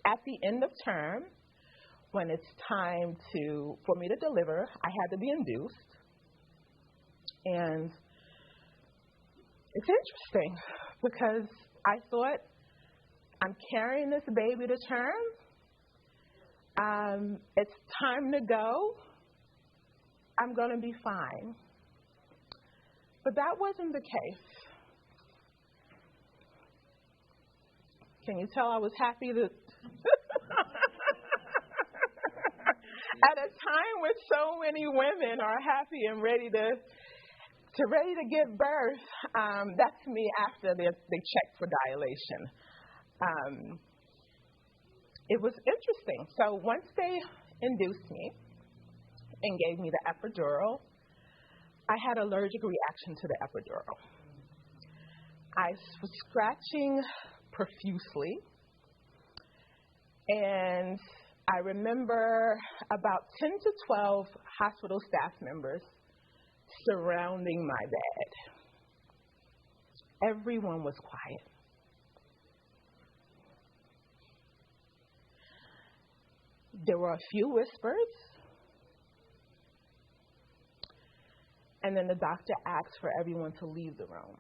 at the end of term, when it's time for me to deliver, I had to be induced. And it's interesting because I thought, I'm carrying this baby to term. It's time to go. I'm going to be fine. But that wasn't the case. Can you tell I was happy to... At a time when so many women are happy and ready to give birth, that's me after they checked for dilation. It was interesting. So once they induced me and gave me the epidural, I had an allergic reaction to the epidural. I was scratching profusely, and I remember about 10 to 12 hospital staff members surrounding my bed. Everyone was quiet. There were a few whispers, and then the doctor asked for everyone to leave the room.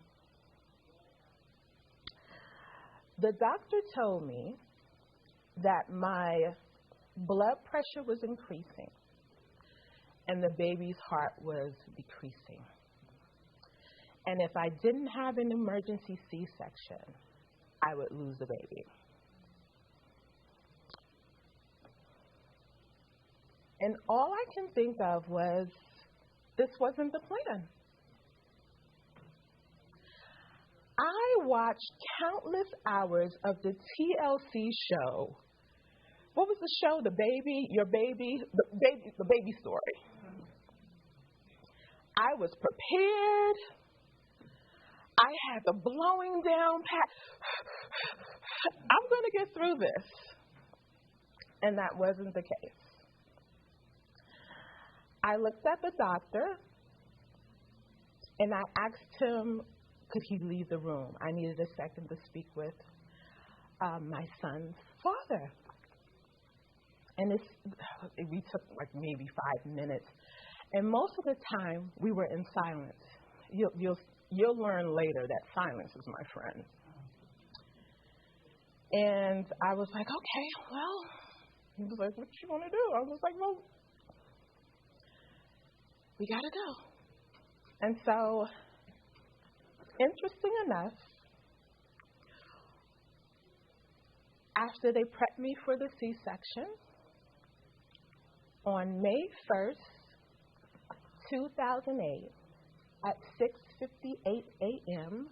The doctor told me that my blood pressure was increasing and the baby's heart was decreasing. And if I didn't have an emergency C-section, I would lose the baby. And all I can think of was, this wasn't the plan. I watched countless hours of the TLC show. What was the show? The baby story. I was prepared. I had the blowing down pat. I'm going to get through this. And that wasn't the case. I looked at the doctor and I asked him, could he leave the room? I needed a second to speak with my son's father. And we took like maybe 5 minutes. And most of the time, we were in silence. You'll learn later that silence is my friend. And I was like, okay, well, he was like, what you want to do? I was like, well, we got to go. And so, interesting enough, after they prepped me for the C-section, on May 1st, 2008, at 6:58 a.m.,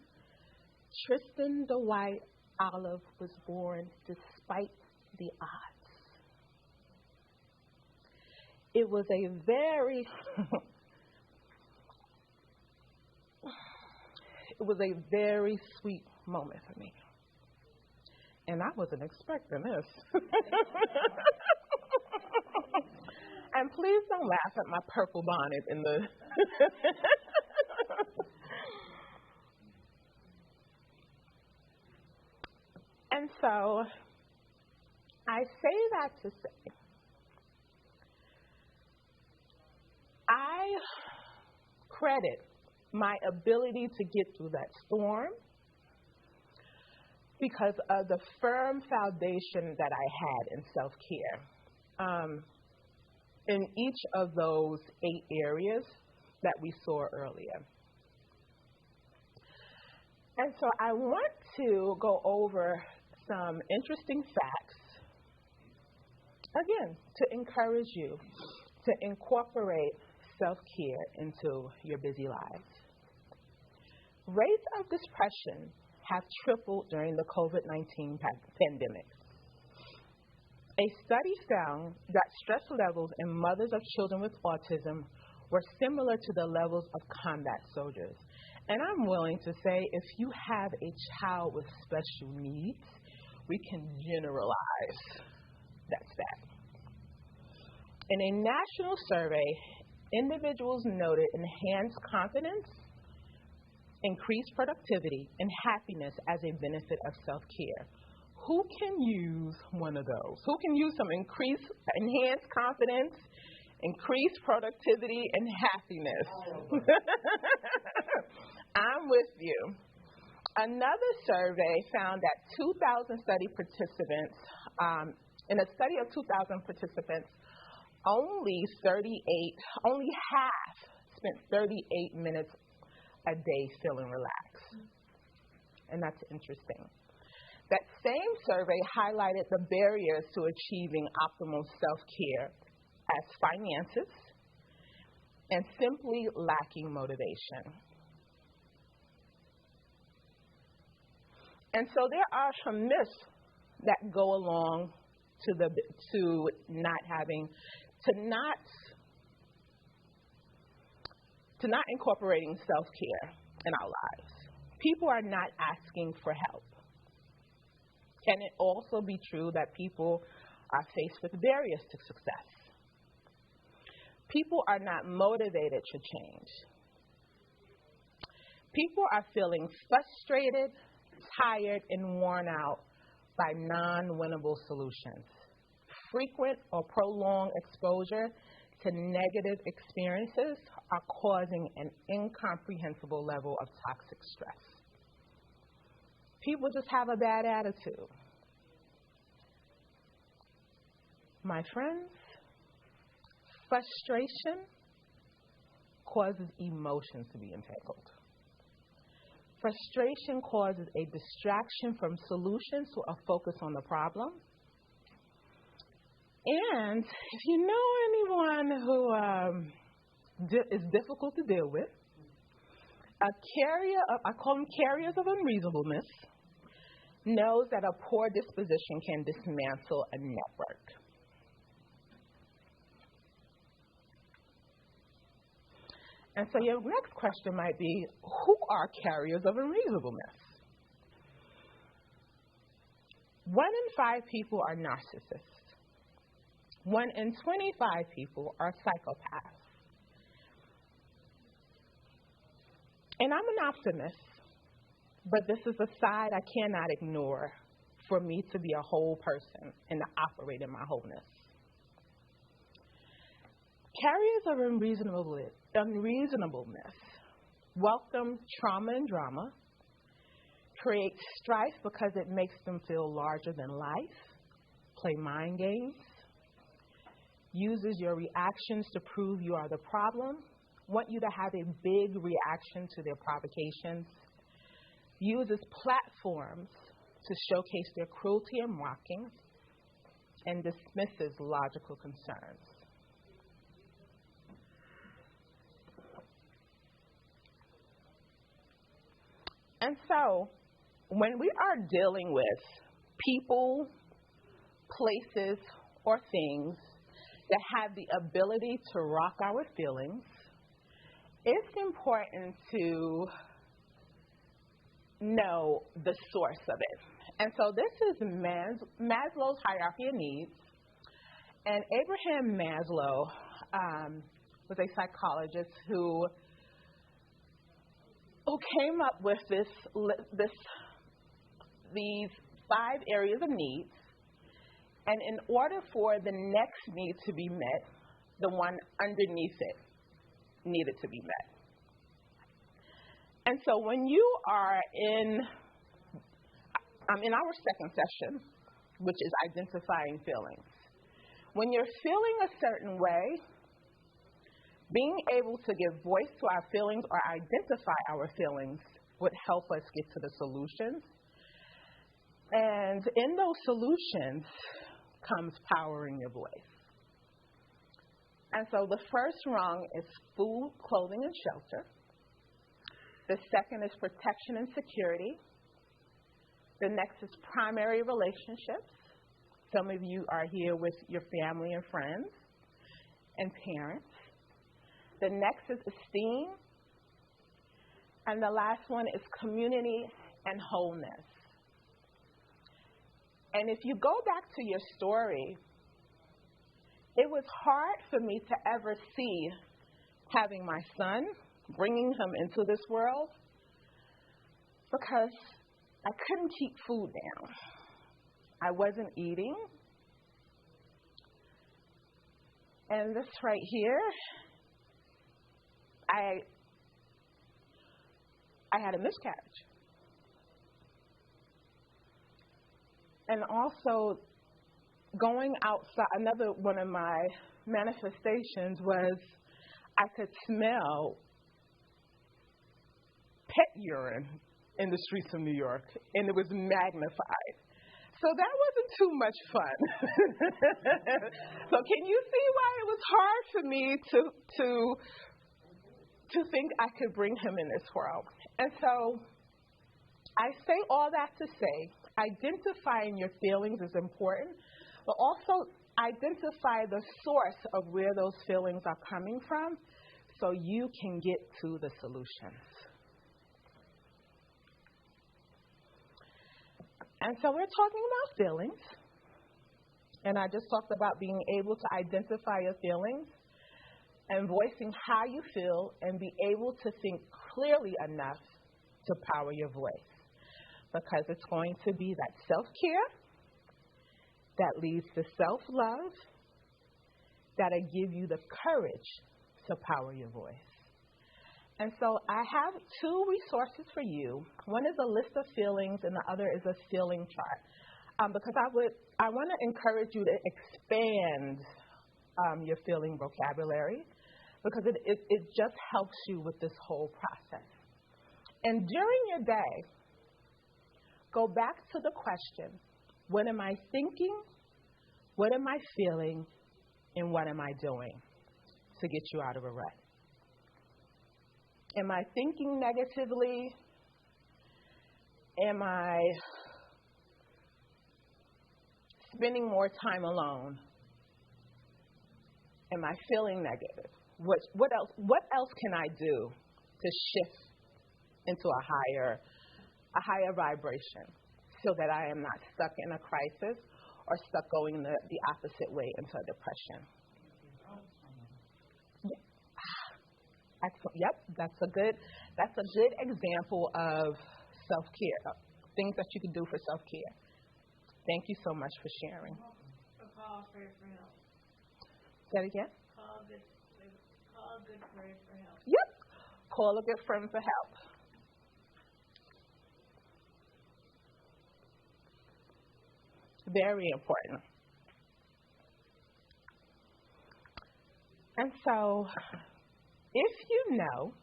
Tristan Dwight Olive was born despite the odds. It was a very sweet moment for me. And I wasn't expecting this. And please don't laugh at my purple bonnet in the... And so I say that to say, I credit my ability to get through that storm because of the firm foundation that I had in self-care. In each of those 8 areas that we saw earlier. And so I want to go over some interesting facts, again, to encourage you to incorporate self-care into your busy lives. Rates of depression have tripled during the COVID-19 pandemic. A study found that stress levels in mothers of children with autism were similar to the levels of combat soldiers. And I'm willing to say if you have a child with special needs, we can generalize that stat. In a national survey, individuals noted enhanced confidence, increased productivity, and happiness as a benefit of self-care. who can use one of those? Who can use some enhanced confidence, increased productivity, and happiness? I'm with you. Another survey found that 2,000 study participants, in a study of 2,000 participants, only half spent 38 minutes a day feeling relaxed. And that's interesting. That same survey highlighted the barriers to achieving optimal self-care as finances and simply lacking motivation. And so there are some myths that go along to not incorporating self-care in our lives. People are not asking for help. Can it also be true that people are faced with barriers to success? People are not motivated to change. People are feeling frustrated, tired, and worn out by non-winnable solutions. Frequent or prolonged exposure to negative experiences are causing an incomprehensible level of toxic stress. People just have a bad attitude. My friends, frustration causes emotions to be entangled. Frustration causes a distraction from solutions to a focus on the problem. And if you know anyone who is difficult to deal with, I call them carriers of unreasonableness, knows that a poor disposition can dismantle a network. And so your next question might be, who are carriers of unreasonableness? 1 in 5 people are narcissists. 1 in 25 people are psychopaths. And I'm an optimist, but this is a side I cannot ignore for me to be a whole person and to operate in my wholeness. Carriers of unreasonableness welcome trauma and drama, create strife because it makes them feel larger than life, play mind games, uses your reactions to prove you are the problem, want you to have a big reaction to their provocations, uses platforms to showcase their cruelty and mocking, and dismisses logical concerns. And so, when we are dealing with people, places, or things that have the ability to rock our feelings, it's important to know the source of it. And so this is Maslow's hierarchy of needs. And Abraham Maslow was a psychologist who came up with these 5 areas of needs. And in order for the next need to be met, the one underneath it needed to be met. And so when you are in our second session, which is identifying feelings, when you're feeling a certain way, being able to give voice to our feelings or identify our feelings would help us get to the solutions. And in those solutions comes powering your voice. And so the first rung is food, clothing, and shelter. The second is protection and security. The next is primary relationships. Some of you are here with your family and friends and parents. The next is esteem. And the last one is community and wholeness. And if you go back to your story, it was hard for me to ever see having my son, bringing him into this world, because I couldn't keep food down. I wasn't eating. And this right here, I had a miscarriage. And also going outside, another one of my manifestations was I could smell pet urine in the streets of New York, and it was magnified. So that wasn't too much fun. So can you see why it was hard for me to think I could bring him in this world? And so I say all that to say, identifying your feelings is important, but also identify the source of where those feelings are coming from so you can get to the solutions. And so we're talking about feelings, and I just talked about being able to identify your feelings and voicing how you feel and be able to think clearly enough to power your voice, because it's going to be that self-care that leads to self-love that'll give you the courage to power your voice. And so I have two resources for you. One is a list of feelings, and the other is a feeling chart. Because I want to encourage you to expand your feeling vocabulary, because it just helps you with this whole process. And during your day, go back to the question, what am I thinking, what am I feeling, and what am I doing to get you out of a rut? Am I thinking negatively? Am I spending more time alone? Am I feeling negative? What else can I do to shift into a higher vibration so that I am not stuck in a crisis or stuck going the opposite way into a depression? Excellent. Yep, that's a good example of self-care, things that you can do for self-care. Thank you so much for sharing. Call for help. Say it again. Call a good friend for help. Yep. Call a good friend for help. Very important. And so, if you know,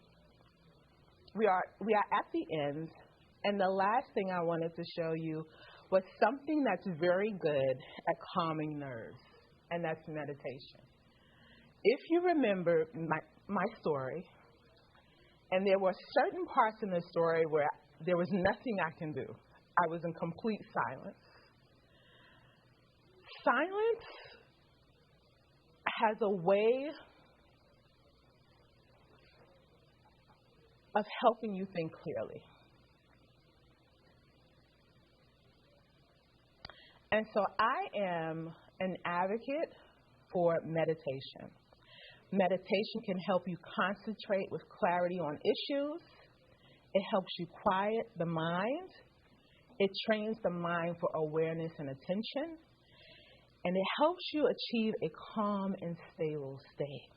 we are at the end, and the last thing I wanted to show you was something that's very good at calming nerves, and that's meditation. If you remember my story, and there were certain parts in the story where there was nothing I can do. I was in complete silence. Silence has a way of helping you think clearly. And so I am an advocate for meditation. Meditation can help you concentrate with clarity on issues. It helps you quiet the mind. It trains the mind for awareness and attention. And it helps you achieve a calm and stable state.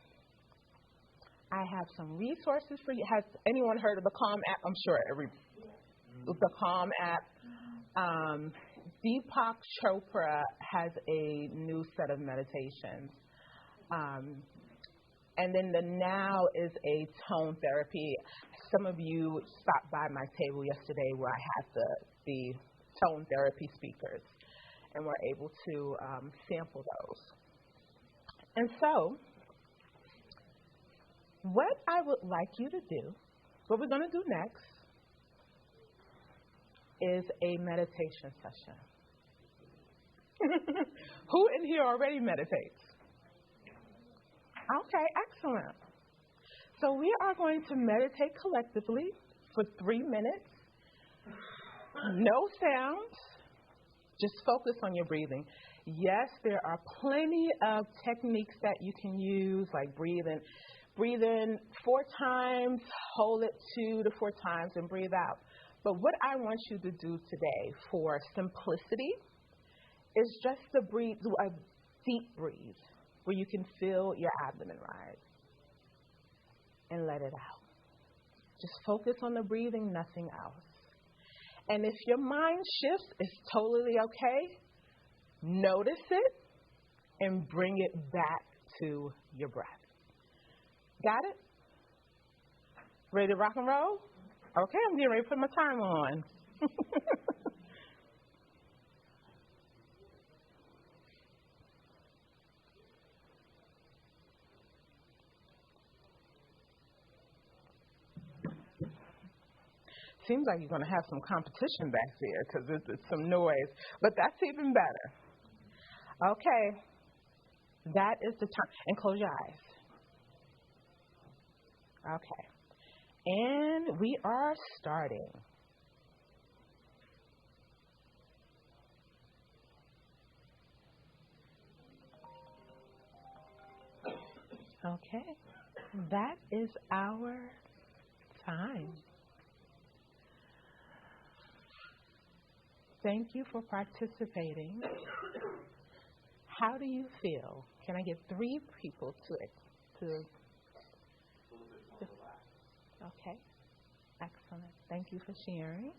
I have some resources for you. Has anyone heard of the Calm app? I'm sure the Calm app. Deepak Chopra has a new set of meditations. And then the Now is a tone therapy. Some of you stopped by my table yesterday where I had the tone therapy speakers, and were able to sample those. And so, what I would like you to do, what we're going to do next, is a meditation session. Who in here already meditates? Okay, excellent. So we are going to meditate collectively for 3 minutes. No sounds. Just focus on your breathing. Yes, there are plenty of techniques that you can use, like breathe in 4 times, hold it 2 to 4 times, and breathe out. But what I want you to do today for simplicity is just to breathe, do a deep breathe where you can feel your abdomen rise and let it out. Just focus on the breathing, nothing else. And if your mind shifts, it's totally okay. Notice it and bring it back to your breath. Got it? Ready to rock and roll? Okay, I'm getting ready to put my timer on. Seems like you're going to have some competition back there because there's some noise, but that's even better. Okay, that is the time. And close your eyes. Okay, and we are starting. Okay, that is our time. Thank you for participating. How do you feel? Can I get 3 people to okay, excellent. Thank you for sharing.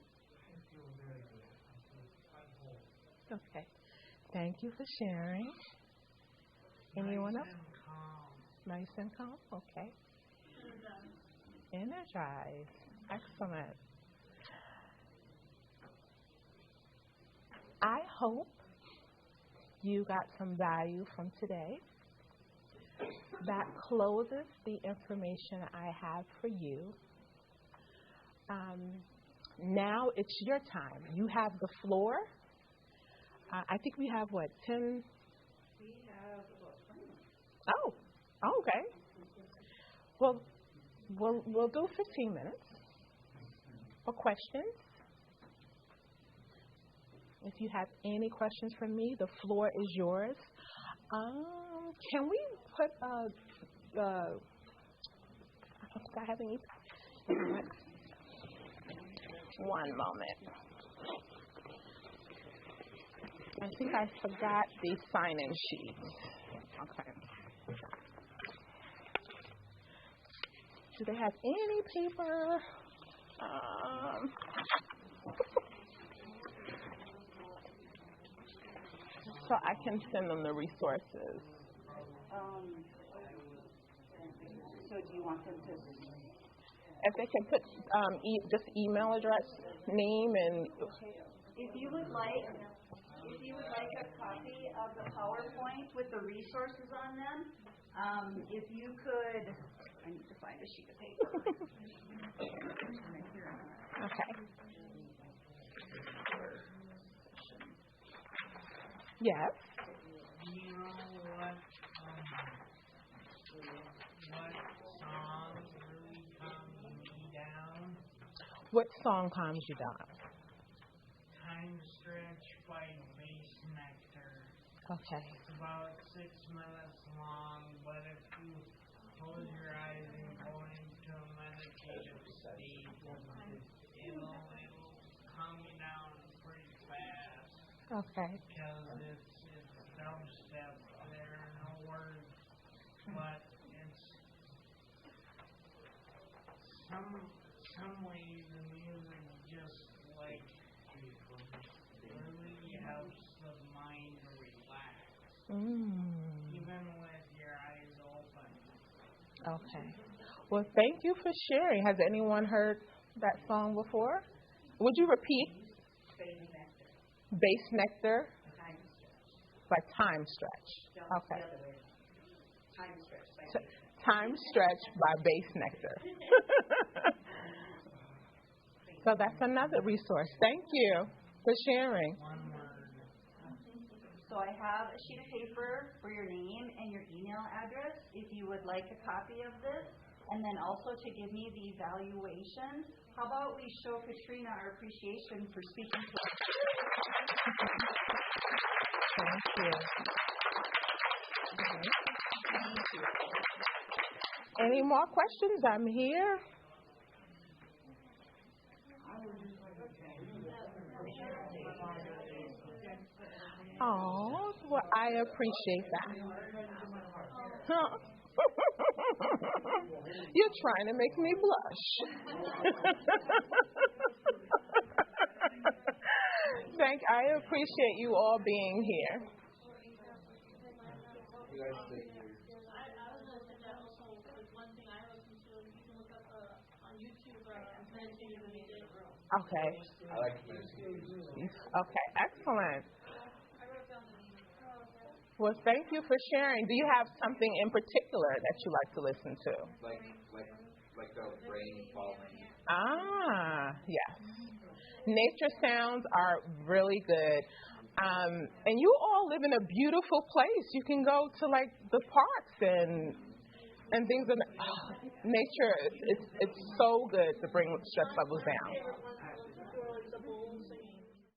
Okay, thank you for sharing. Anyone else? Nice and calm. Okay. Energized. Excellent. I hope you got some value from today. That closes the information I have for you. Now it's your time. You have the floor. I think we have, 10? We have about 20 minutes. Oh, okay. Well, we'll do 15 minutes for questions. If you have any questions for me, the floor is yours. Can we put do I have any? One moment. I think I forgot the sign-in sheet. Okay. Do they have any paper? So I can send them the resources. So do you want them to? If they can put just email address, name, and. If you would like a copy of the PowerPoint with the resources on them, if you could, I need to find a sheet of paper. Okay. Yes. Do you know what song really calms me down? What song calms you down? Time Stretch by Bass Nectar. Okay. It's about 6 minutes long, but if you close your eyes and go into a meditative state, it'll calm you down pretty fast. Okay. Because it's dubstep. There are no words, but it's some way the music just like really helps the mind to relax. Even with your eyes open. Okay. Well, thank you for sharing. Has anyone heard that song before? Would you repeat? Bass Nectar. By Time Stretch. Okay. Time Stretch by Bass Nectar. So that's another resource. Thank you for sharing. One word. So I have a sheet of paper for your name and your email address if you would like a copy of this. And then also to give me the evaluation. How about we show Katrina our appreciation for speaking to us? Thank you. Thank you. Any more questions? I'm here. Oh, well, I appreciate that. Huh. You're trying to make me blush. I appreciate you all being here. Okay. Okay, excellent. Well, thank you for sharing. Do you have something in particular that you like to listen to? Like the rain falling. Ah, yes. Nature sounds are really good. And you all live in a beautiful place. You can go to like the parks and things. Nature, it's so good to bring stress levels down.